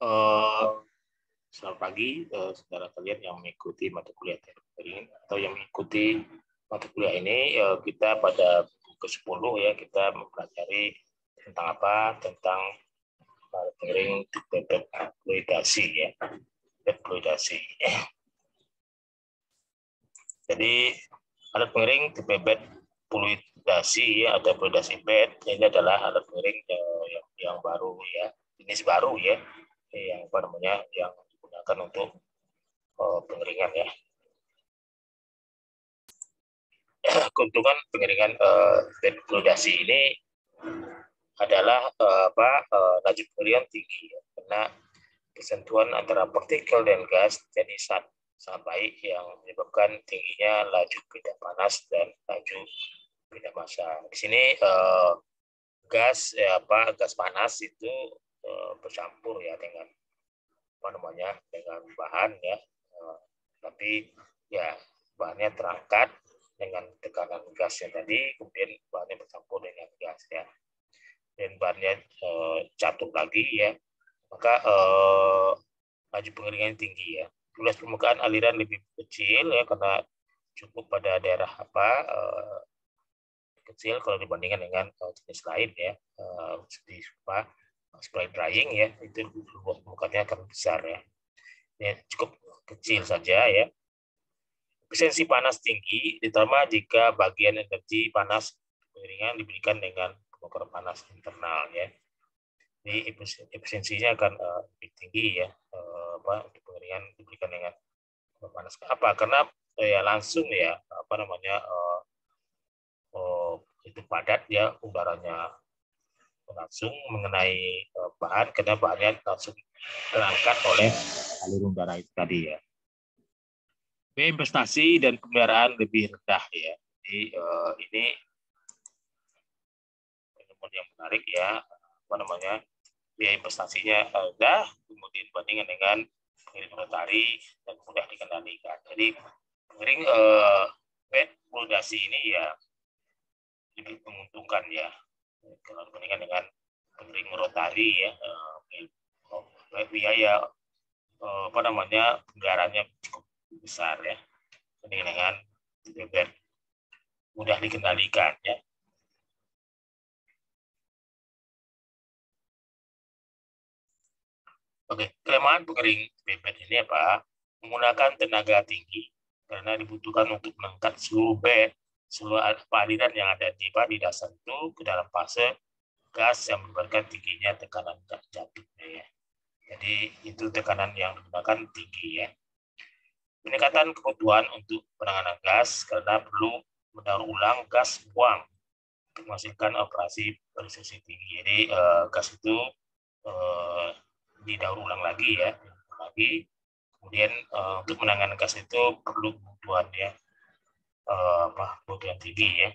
Eh, Selamat pagi, saudara kalian yang mengikuti mata kuliah teknik ini atau yang mengikuti mata kuliah ini. Kita pada buku ke-10 ya, kita mempelajari tentang apa? Tentang monitoring deploidasi ya, deploidasi. Jadi alat pengering dipepet fluidasi ya, ada fluidasi bed. Ini adalah alat pengering yang baru ya, jenis baru ya, yang apa namanya, yang digunakan untuk pengeringan ya. Keuntungan pengeringan bed fluidasi ini adalah laju pengeringan tinggi ya, karena persentuhan antara partikel dan gas jadi sangat baik yang menyebabkan tingginya laju pindah panas dan laju pindah massa. Di sini gas panas itu bercampur ya dengan dengan bahan ya, tapi ya bahannya terangkat dengan tekanan gas yang tadi, kemudian bahannya bercampur dengan gas ya, dan bahannya jatuh lagi ya, maka laju pengeringan tinggi ya. Luas permukaan aliran lebih kecil ya, karena cukup pada daerah kecil kalau dibandingkan dengan jenis lain ya, seperti spray drying ya, itu luas permukaannya akan besar ya. Ini cukup kecil saja ya. Efisiensi panas tinggi, terutama jika bagian energi panas pengeringan diberikan dengan pembakaran panas internal ya. Jadi efisiensinya akan lebih tinggi ya, pengeringan diberikan dengan panas. Apa? Karena ya langsung ya itu padat ya, udaranya langsung mengenai bahan, karena bahannya langsung terangkat oleh alur udara itu tadi ya. Biaya investasi dan pemeliharaan lebih rendah ya. Jadi ini yang menarik ya, biaya investasinya rendah, kemudian dibandingkan dengan pengering rotari dan mudah dikendalikan. Jadi pengering bed fluidasi ini ya lebih menguntungkan ya kalau dibandingkan dengan pengering rotari ya. Biaya pengelolaannya cukup besar ya, dengan bed mudah dikendalikan ya. Oke, kelemahan pengering bed ini apa? Menggunakan tenaga tinggi karena dibutuhkan untuk mengangkat seluruh aliran yang ada di dasar itu ke dalam fase gas yang menyebabkan tingginya tekanan jatuhnya ya. Jadi itu tekanan yang digunakan tinggi ya. Peningkatan kebutuhan untuk penanganan gas karena perlu mendaur ulang gas buang untuk menghasilkan operasi presisi tinggi. Jadi gas itu didaur ulang lagi ya, kemudian untuk menangani gas itu perlu kebutuhan ya, kebutuhan tinggi ya,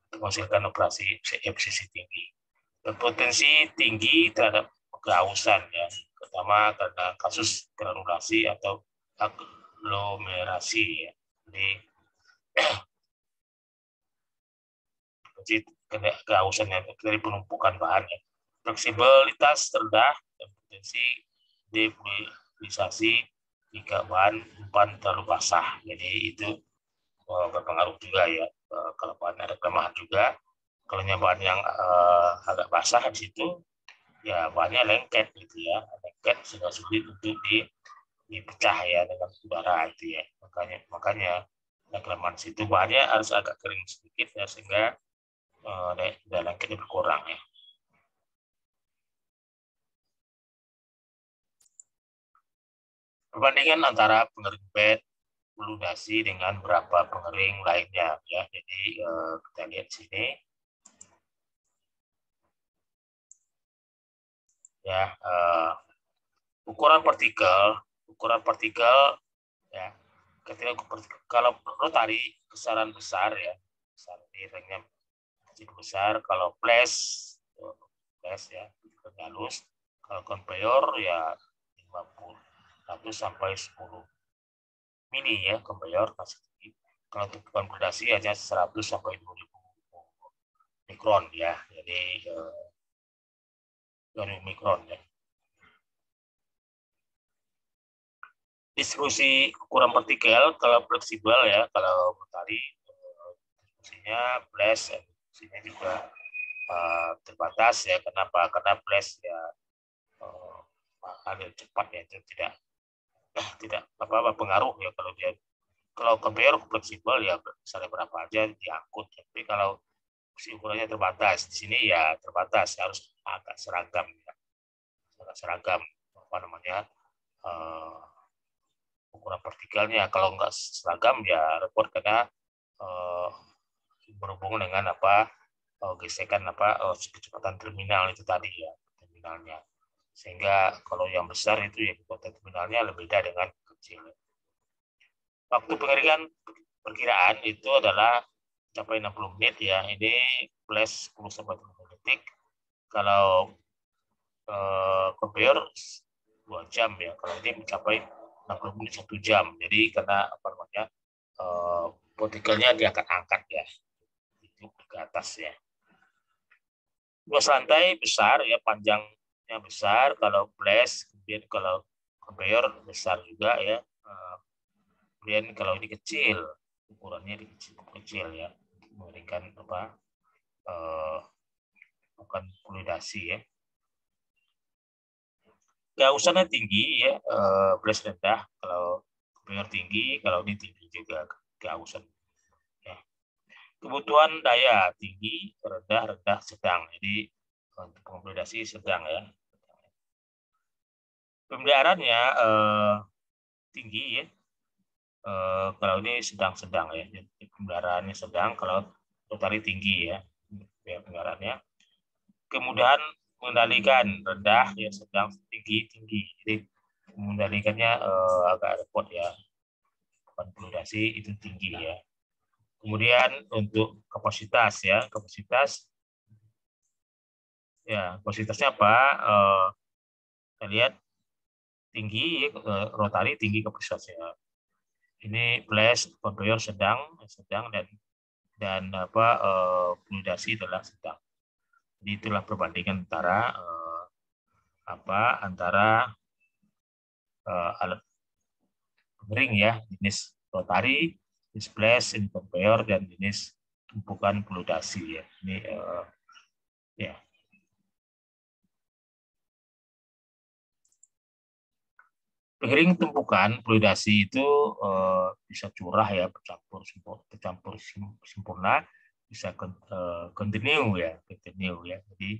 untuk menghasilkan operasi efisiensi tinggi. Berpotensi tinggi terhadap kehausan ya, terutama karena kasus granulasi atau aglomerasi ya. Jadi kehausannya dari penumpukan bahan ya. Fleksibilitas rendah dan potensi defluidisasi jika bahan umpan terlalu basah. Jadi itu berpengaruh juga ya. Kalau bahan ada kelemahan juga, kalau bahan yang agak basah di situ, ya bahannya lengket gitu ya, lengket sehingga sulit untuk dipecah ya dengan udara itu ya. Makanya kelemahan situ bahannya harus agak kering sedikit ya, sehingga daya lengketnya berkurang ya. Perbandingan antara pengering bed fluidasi dengan beberapa pengering lainnya ya. Jadi kita lihat sini ya, ukuran partikel ya. Ketika kalau rotari besaran besar ya, besar ringnya cukup besar. Kalau flash ya halus. Kalau conveyor ya 50 sampai 10 mini ya, conveyor. Kalau untuk konversi hanya 100 sampai 2000 mikron ya. Jadi 2000 mikron ya. Distribusi ukuran partikel kalau fleksibel ya, kalau tadi distribusinya blast, distribusinya juga terbatas ya. Kenapa? Karena blast ya agak cepat ya, itu tidak apa pengaruh ya kalau dia, kalau conveyor fleksibel ya misalnya berapa aja diangkut. Tapi kalau ukurannya terbatas, di sini ya terbatas, harus agak seragam ya, agak seragam apa namanya ukuran partikelnya. Kalau nggak seragam ya repot, karena berhubungan dengan apa gesekan kecepatan terminal itu tadi ya, terminalnya. Sehingga kalau yang besar itu ya kecepatan terminalnya lebih beda dengan kecil. Waktu pengeringan perkiraan itu adalah mencapai 60 menit ya. Ini plus 10 sampai 20 detik. Kalau conveyor 2 jam ya. Kalau ini mencapai 60 menit 1 jam. Jadi karena apa namanya partikelnya diangkat-angkat ya. Itu ke atas ya. Luas lantai besar ya, panjangnya besar kalau blast, kemudian kalau conveyor besar juga ya. Kemudian kalau ini kecil, ukurannya kecil ya, memberikan apa bukan fluidasi ya. Keausannya tinggi ya, blast rendah kalau conveyor tinggi, kalau ini tinggi juga keausan. Ya. Kebutuhan daya tinggi, rendah, sedang. Jadi untuk fluidasi sedang ya. Pemeliharaannya tinggi ya. Kalau ini sedang-sedang ya. Jadi pemeliharaannya sedang, kalau rotari tinggi ya. Pemeliharaannya. Kemudahan mengendalikan rendah ya, sedang, tinggi. Jadi mengendalikannya agak repot ya. Fluidasi itu tinggi ya. Kemudian untuk kapasitas ya, kapasitasnya apa? Kita lihat tinggi, rotari tinggi kapasitasnya. Ini blast, conveyor sedang dan fluidasi adalah sedang. Jadi itulah perbandingan antara alat pengering ya, jenis rotari, jenis blast, jenis conveyor, dan jenis tumpukan fluidasi ya. Ini ya. Pengering tumpukan fluidasi itu bisa curah ya, bercampur sempurna, bisa continue ya. Jadi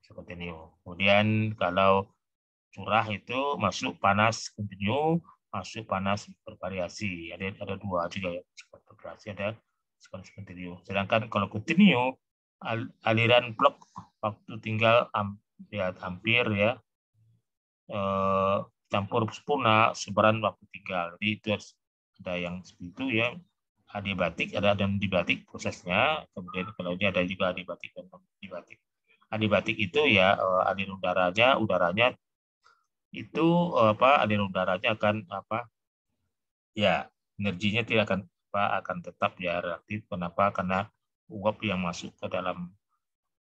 bisa continue. Kemudian kalau curah itu masuk panas continue, masuk panas bervariasi. Ada dua juga ya, bervariasi, ada sequence continue. Sedangkan kalau continue, aliran blok waktu tinggal hampir ya campur sempurna, sebaran waktu tinggal. Jadi itu ada yang seperti itu ya, adiabatik, ada dan dibatik prosesnya. Kemudian kalau ini ada juga adiabatik dan dibatik. Adiabatik itu ya aliran udaranya itu aliran udaranya akan ya, energinya tidak akan tetap ya reaktif. Kenapa? Karena uap yang masuk ke dalam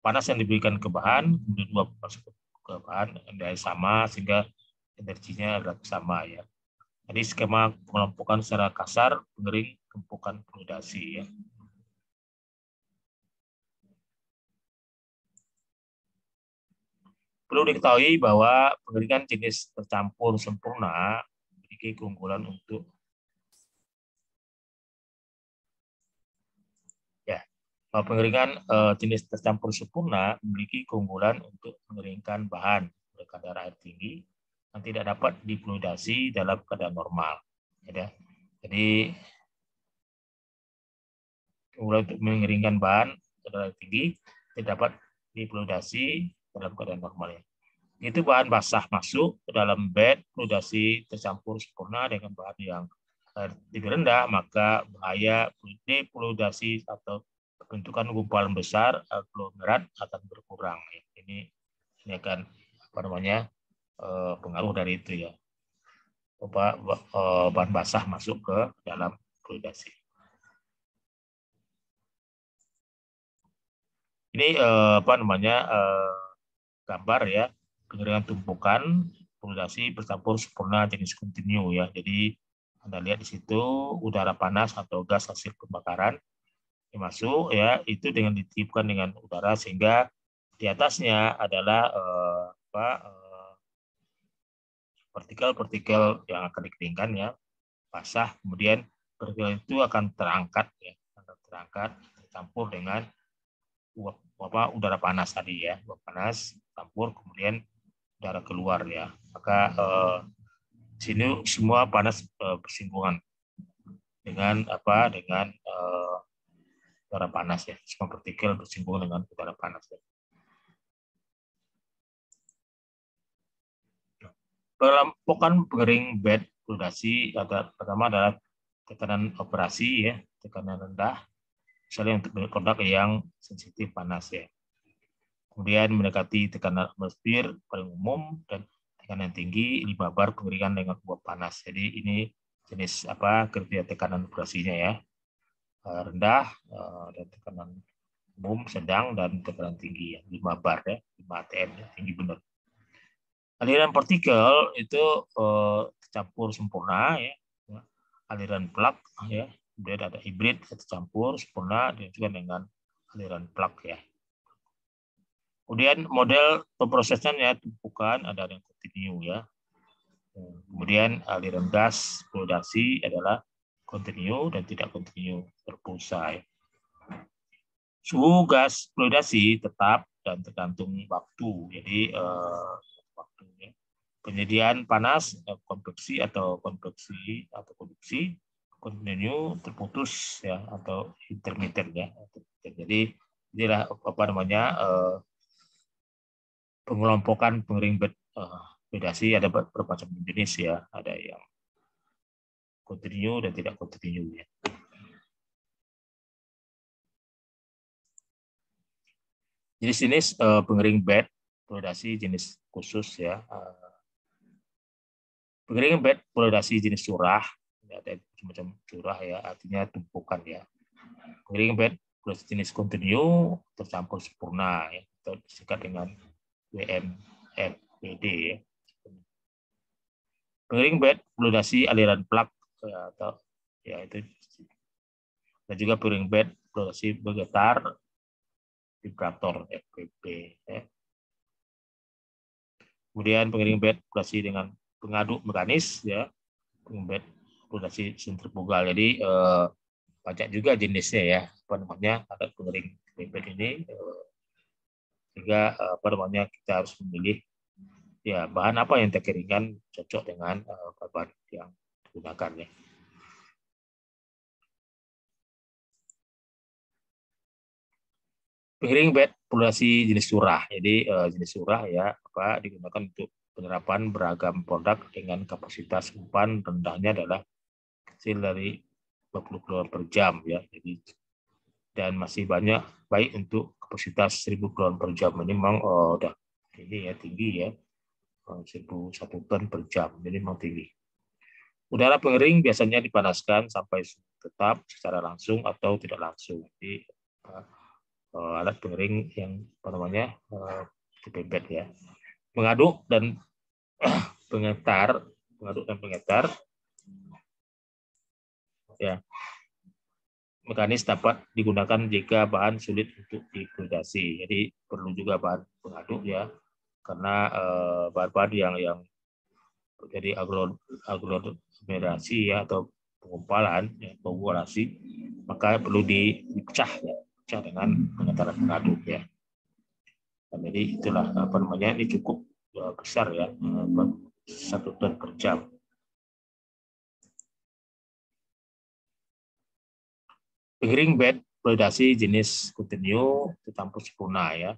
panas yang diberikan ke bahan, kemudian uap masuk ke bahan, energi sama, sehingga energinya relatif sama ya. Jadi skema pengelompokan secara kasar pengering tumpukan fluidasi ya. Perlu diketahui bahwa pengeringan jenis tercampur sempurna memiliki keunggulan untuk pengeringan jenis tercampur sempurna memiliki keunggulan untuk mengeringkan bahan berkadar air tinggi yang tidak dapat difluidasi dalam keadaan normal. Ya. Jadi keunggulan untuk mengeringkan bahan berkadar air tinggi tidak dapat difluidasi dalam keadaan normal. Ya. Itu bahan basah masuk ke dalam bed fluidasi tercampur sempurna dengan bahan yang lebih rendah, maka bahaya defluidasi atau bentukan gumpalan besar aglomerat akan berkurang. Ini akan pengaruh dari itu ya. Bahan basah masuk ke dalam fluidasi. Ini gambar ya, pengeringan tumpukan fluidasi bercampur sempurna jenis kontinu ya. Jadi Anda lihat di situ udara panas atau gas hasil pembakaran yang masuk ya, itu dengan ditiupkan dengan udara sehingga di atasnya adalah partikel-partikel yang akan dikeringkan ya, basah, kemudian partikel itu akan terangkat ya, tercampur dengan udara panas tadi ya, uap panas campur kemudian udara keluar ya, maka sini semua panas bersinggungan dengan udara panas ya, semua partikel bersinggungan dengan udara panas ya. Kelompokan pengering bed fluidasi pertama adalah tekanan operasi ya, tekanan rendah, misalnya untuk produk yang sensitif panas ya. Kemudian mendekati tekanan atmosfer paling umum dan tekanan tinggi, ini babar pengeringan dengan uap panas. Jadi ini jenis kriteria tekanan operasinya ya, rendah dan tekanan umum, sedang, dan tekanan tinggi ya, 5 bar ya, 5 atm ya, tinggi benar. Aliran partikel itu tercampur sempurna ya, aliran plug ya, kemudian ada hibrid tercampur sempurna dan juga dengan aliran plug ya. Kemudian model pemrosesannya tumpukan ada yang kontinu ya. Kemudian aliran gas fluidasi adalah kontinu dan tidak kontinu terpusat. Suhu gas fluidasi tetap dan tergantung waktu. Jadi waktunya. Penyediaan panas, konveksi atau konduksi, kontinu, terputus ya, atau intermittent ya. Jadi inilah pengelompokan pengering bed fluidasi ada bermacam jenis ya, ada yang kontinu dan tidak kontinu ya. Jenis-jenis pengering bed fluidasi jenis khusus ya. Pengering bed fluidasi jenis curah, ada macam curah ya, artinya tumpukan ya. Pengering bed fluidasi jenis kontinu tercampur sempurna ya, atau disingkat dengan WMFBD ya. Pengering bed fluidasi aliran plug atau ya itu, dan juga pengering bed fluidasi bergetar vibrator FBB ya. Kemudian pengering bed fluidasi dengan pengaduk mekanis ya, pengering bed fluidasi sentrifugal. Jadi banyak juga jenisnya ya, ada pengering bed ini, sehingga kita harus memilih ya bahan apa yang terkeringkan cocok dengan bahan yang digunakan ya. Pengering bed fluidasi jenis curah. Jadi jenis curah ya digunakan untuk penerapan beragam produk dengan kapasitas umpan rendahnya adalah kecil dari 20 kg per jam ya. Jadi dan masih banyak baik untuk kapasitas 1000 kg per jam. Ini memang udah tinggi ya. 1 ton per jam. Jadi memang tinggi. Udara pengering biasanya dipanaskan sampai tetap secara langsung atau tidak langsung. Jadi alat pengering yang bed ya. Mengaduk dan pengetar ya. Mekanis dapat digunakan jika bahan sulit untuk difluidasi. Jadi perlu juga bahan pengaduk ya, karena bahan-bahan yang terjadi aglomerasi ya, atau pengumpalan ya, maka perlu dipecah ya, dengan pengentaran pengaduk ya. Dan jadi itulah ini cukup besar ya, 1 ton per jam. Pengering bed fluidasi jenis kontinu tercampur sempurna ya.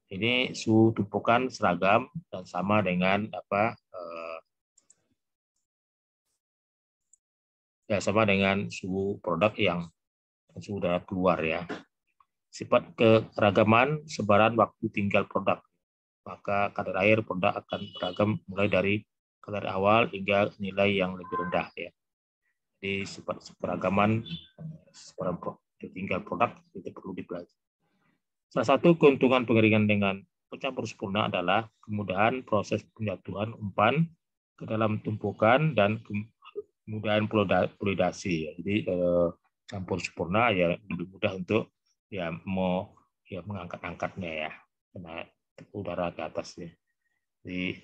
Ini suhu tumpukan seragam dan sama dengan sama dengan suhu produk yang suhu udara keluar ya. Sifat keragaman sebaran waktu tinggal produk. Maka kadar air produk akan beragam mulai dari kadar awal hingga nilai yang lebih rendah ya. Jadi sifat keragaman sebaran tinggal produk itu perlu dipelajari. Salah satu keuntungan pengeringan dengan pencampur sempurna adalah kemudahan proses penjatuhan umpan ke dalam tumpukan dan kemudahan fluidasi. Jadi campur sempurna ya lebih mudah untuk ya mau ya mengangkat-angkatnya ya, karena udara ke atasnya. Jadi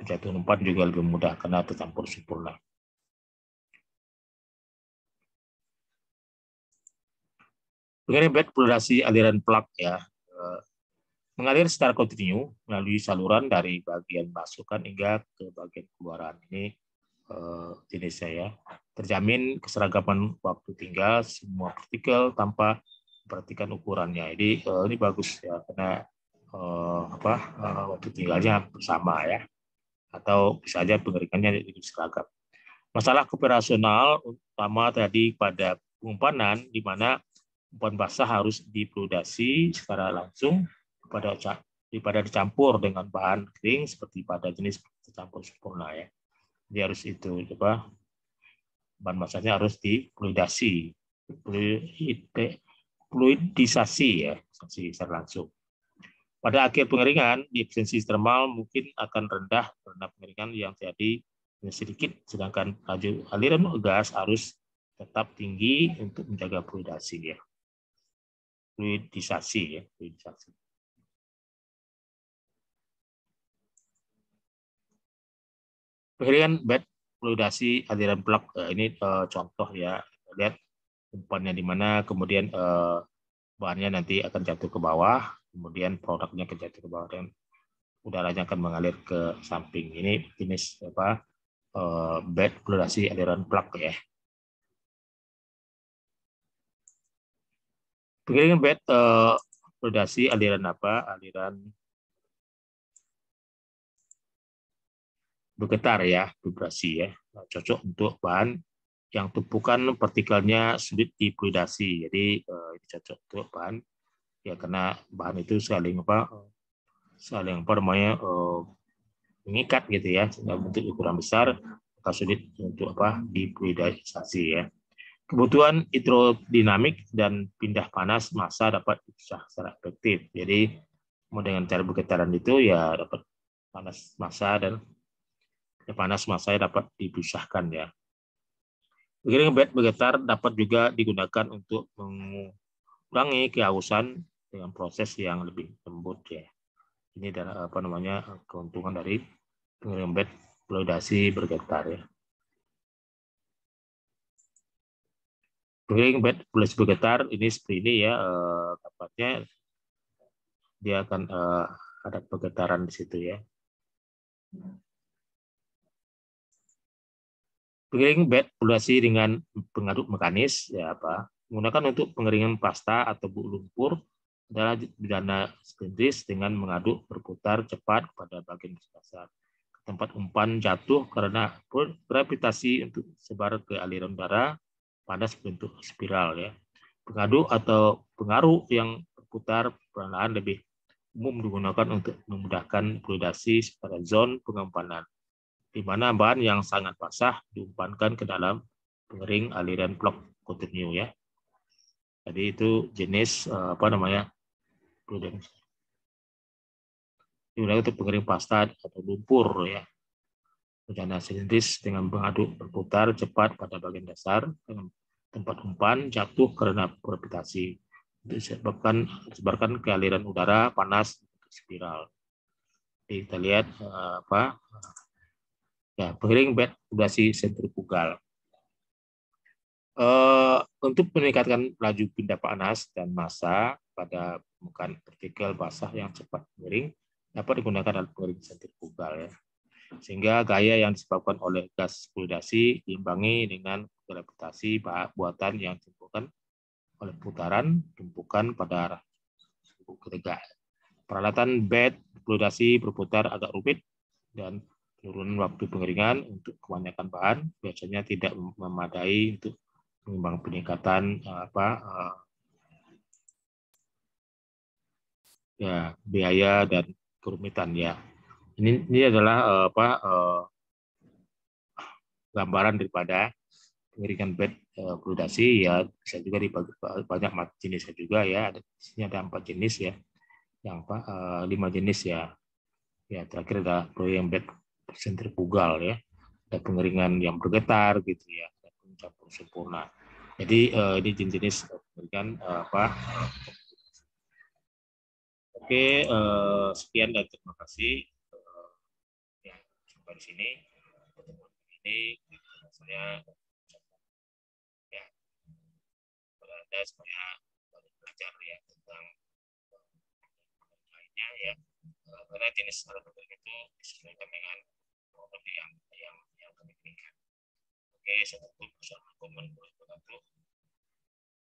penjatuhan umpan juga lebih mudah karena tercampur sempurna. Mengenai bed fluidasi aliran plug ya, mengalir secara kontinu melalui saluran dari bagian masukan hingga ke bagian keluaran. Ini jenisnya ya. Terjamin keseragaman waktu tinggal semua partikel tanpa memperhatikan ukurannya. Jadi ini bagus ya karena waktu tinggalnya bersama ya. Atau bisa saja pengeringannya lebih seragam. Masalah operasional utama tadi pada pengumpanan di mana umpan basah harus difluidasi secara langsung daripada dicampur dengan bahan kering seperti pada jenis tercampur sempurna ya. Jadi harus itu bahan basahnya harus difluidasi, fluidisasi ya, secara langsung. Pada akhir pengeringan, efisiensi termal mungkin akan rendah karena pengeringan yang terjadi sedikit, sedangkan laju aliran gas harus tetap tinggi untuk menjaga fluidasi ya. Fluidisasi ya, fluidisasi. Pengeringan bed fluidasi aliran plug ini contoh ya, lihat umpannya di mana, kemudian bahannya nanti akan jatuh ke bawah, kemudian produknya akan jatuh ke bawah dan udaranya akan mengalir ke samping. Ini jenis bed fluidasi aliran plug ya. Pengeringan bed fluidasi aliran aliran bergetar ya, vibrasi ya, cocok untuk bahan yang tumpukan partikelnya sulit difluidasi. Jadi ini cocok untuk bahan ya karena bahan itu saling mengikat gitu ya, sehingga bentuk ukuran besar maka sulit untuk difluidisasi ya. Kebutuhan hidrodinamik dan pindah panas massa dapat dipisah secara efektif. Jadi dengan cara bergetaran itu ya dapat panas massa dan panas massa dapat dipisahkan ya. Pengeringan bed bergetar dapat juga digunakan untuk mengurangi kehausan dengan proses yang lebih lembut ya. Ini adalah keuntungan dari pengeringan bed fluidasi bergetar ya. Pengeringan bed fluidasi bergetar ini seperti ini ya, dapatnya dia akan ada pergetaran di situ ya. Pengering bed fluidasi dengan pengaduk mekanis ya menggunakan untuk pengeringan pasta atau buk lumpur adalah pidana sprintris dengan mengaduk berputar cepat pada bagian dasar. Tempat umpan jatuh karena gravitasi untuk sebar ke aliran udara panas bentuk spiral ya. Pengaduk atau pengaruh yang berputar perlahan lebih umum digunakan untuk memudahkan fluidasi pada zona pengumpanan, di mana bahan yang sangat basah diumpankan ke dalam pengering aliran plug kontinu ya. Jadi itu jenis fluidasi. Ini untuk pengering pasta atau lumpur ya. Bejana silindris dengan mengaduk berputar cepat pada bagian dasar dengan tempat umpan jatuh karena gravitasi. Disebabkan ke aliran udara panas spiral. Jadi kita lihat ya, pengering bed fluidasi sentrifugal. Untuk meningkatkan laju pindah panas dan massa pada permukaan partikel basah yang cepat mengering dapat digunakan dalam pengering sentrifugal ya. Sehingga gaya yang disebabkan oleh gas fluidasi diimbangi dengan gravitasi buatan yang ditimbulkan oleh putaran tumpukan pada ketiga. Peralatan bed fluidasi berputar agak rumit dan penurunan waktu pengeringan untuk kebanyakan bahan biasanya tidak memadai untuk menimbang peningkatan biaya dan kerumitan ya. Ini adalah gambaran daripada pengeringan bed fluidasi ya, bisa juga di banyak jenisnya juga ya. Di sini ada 4 jenis ya. yang apa 5 jenis ya. Ya terakhir ada proyek yang bed sentrifugal ya, ada pengeringan yang bergetar gitu ya, ada pencampur sempurna. Jadi ini jenis-jenis pengeringan apa. Oke, sekian dan terima kasih. Ya, sampai di sini pertemuan ini saya ya berada supaya belajar ya tentang lainnya ya. Karena jenis alat itu disesuaikan dengan model yang kami inginkan. Oke, saya tutup. Assalamualaikum warahmatullahi wabarakatuh.